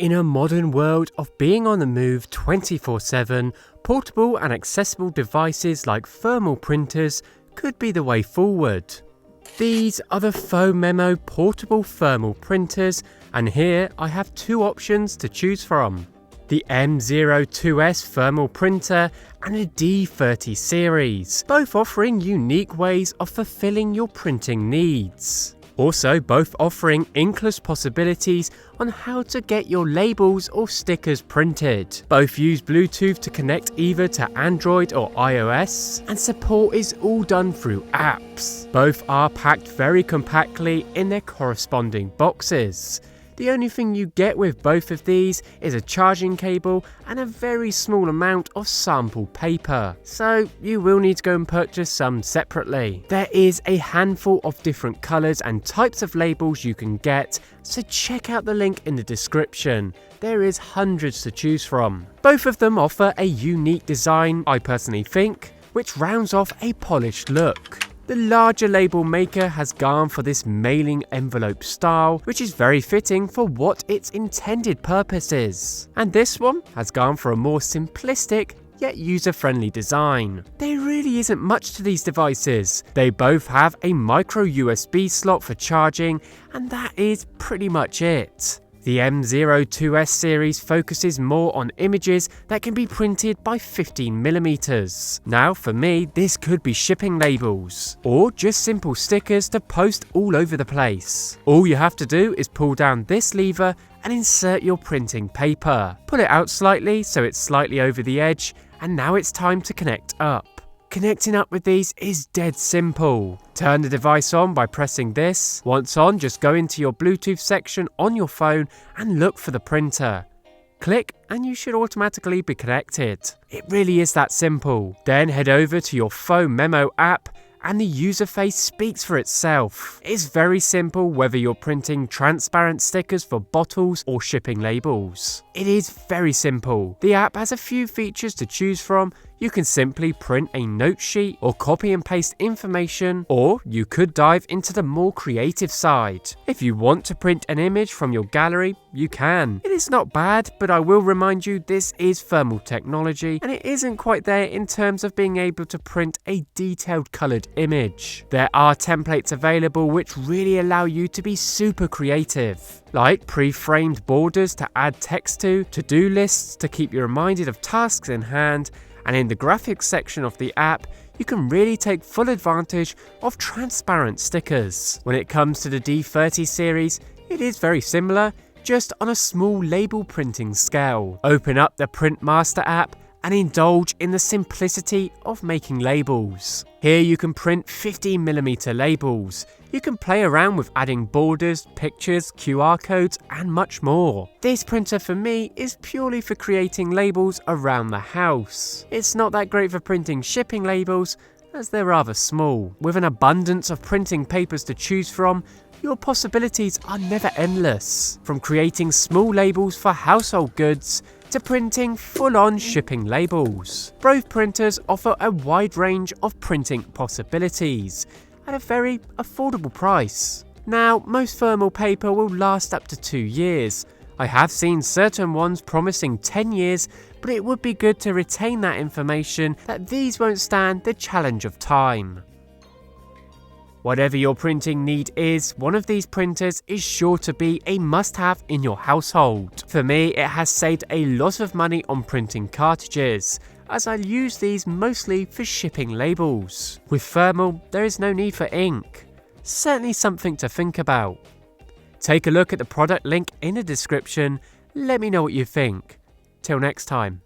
In a modern world of being on the move 24/7, portable and accessible devices like thermal printers could be the way forward. These are the Phomemo portable thermal printers, and here I have two options to choose from: the M02S thermal printer and a D30 series, both offering unique ways of fulfilling your printing needs. Also, both offering Inkless possibilities on how to get your labels or stickers printed. Both use Bluetooth to connect either to Android or iOS, and support is all done through apps. Both are packed very compactly in their corresponding boxes. The only thing you get with both of these is a charging cable and a very small amount of sample paper, so you will need to go and purchase some separately. There is a handful of different colours and types of labels you can get, so check out the link in the description. There is hundreds to choose from. Both of them offer a unique design, I personally think, which rounds off a polished look. The larger label maker has gone for this mailing envelope style, which is very fitting for what its intended purpose is. And this one has gone for a more simplistic yet user-friendly design. There really isn't much to these devices. They both have a micro USB slot for charging, and that is pretty much it. The M02S series focuses more on images that can be printed by 15mm. Now for me, this could be shipping labels, or just simple stickers to post all over the place. All you have to do is pull down this lever and insert your printing paper. Pull it out slightly so it's slightly over the edge, and now it's time to connect up. Connecting up with these is dead simple. Turn the device on by pressing this. Once on, just go into your Bluetooth section on your phone and look for the printer. Click and you should automatically be connected. It really is that simple. Then head over to your Phomemo app and the user face speaks for itself. It's very simple whether you're printing transparent stickers for bottles or shipping labels. It is very simple. The app has a few features to choose from. You can simply print a note sheet or copy and paste information, or you could dive into the more creative side. If you want to print an image from your gallery, you can. It is not bad, but I will remind you this is thermal technology and it isn't quite there in terms of being able to print a detailed coloured image. There are templates available which really allow you to be super creative, like pre-framed borders to add text to-do lists to keep you reminded of tasks in hand, and in the graphics section of the app, you can really take full advantage of transparent stickers. When it comes to the D30 series, it is very similar, just on a small label printing scale. Open up the Print Master app and indulge in the simplicity of making labels. Here you can print 15mm labels. You can play around with adding borders, pictures, QR codes, and much more. This printer for me is purely for creating labels around the house. It's not that great for printing shipping labels, as they're rather small. With an abundance of printing papers to choose from, your possibilities are never endless. From creating small labels for household goods to printing full-on shipping labels. Both printers offer a wide range of printing possibilities at a very affordable price. Now, most thermal paper will last up to 2 years. I have seen certain ones promising 10 years, but it would be good to retain that information that these won't stand the challenge of time. Whatever your printing need is, one of these printers is sure to be a must-have in your household. For me, it has saved a lot of money on printing cartridges, as I use these mostly for shipping labels. With thermal, there is no need for ink. Certainly something to think about. Take a look at the product link in the description. Let me know what you think. Till next time.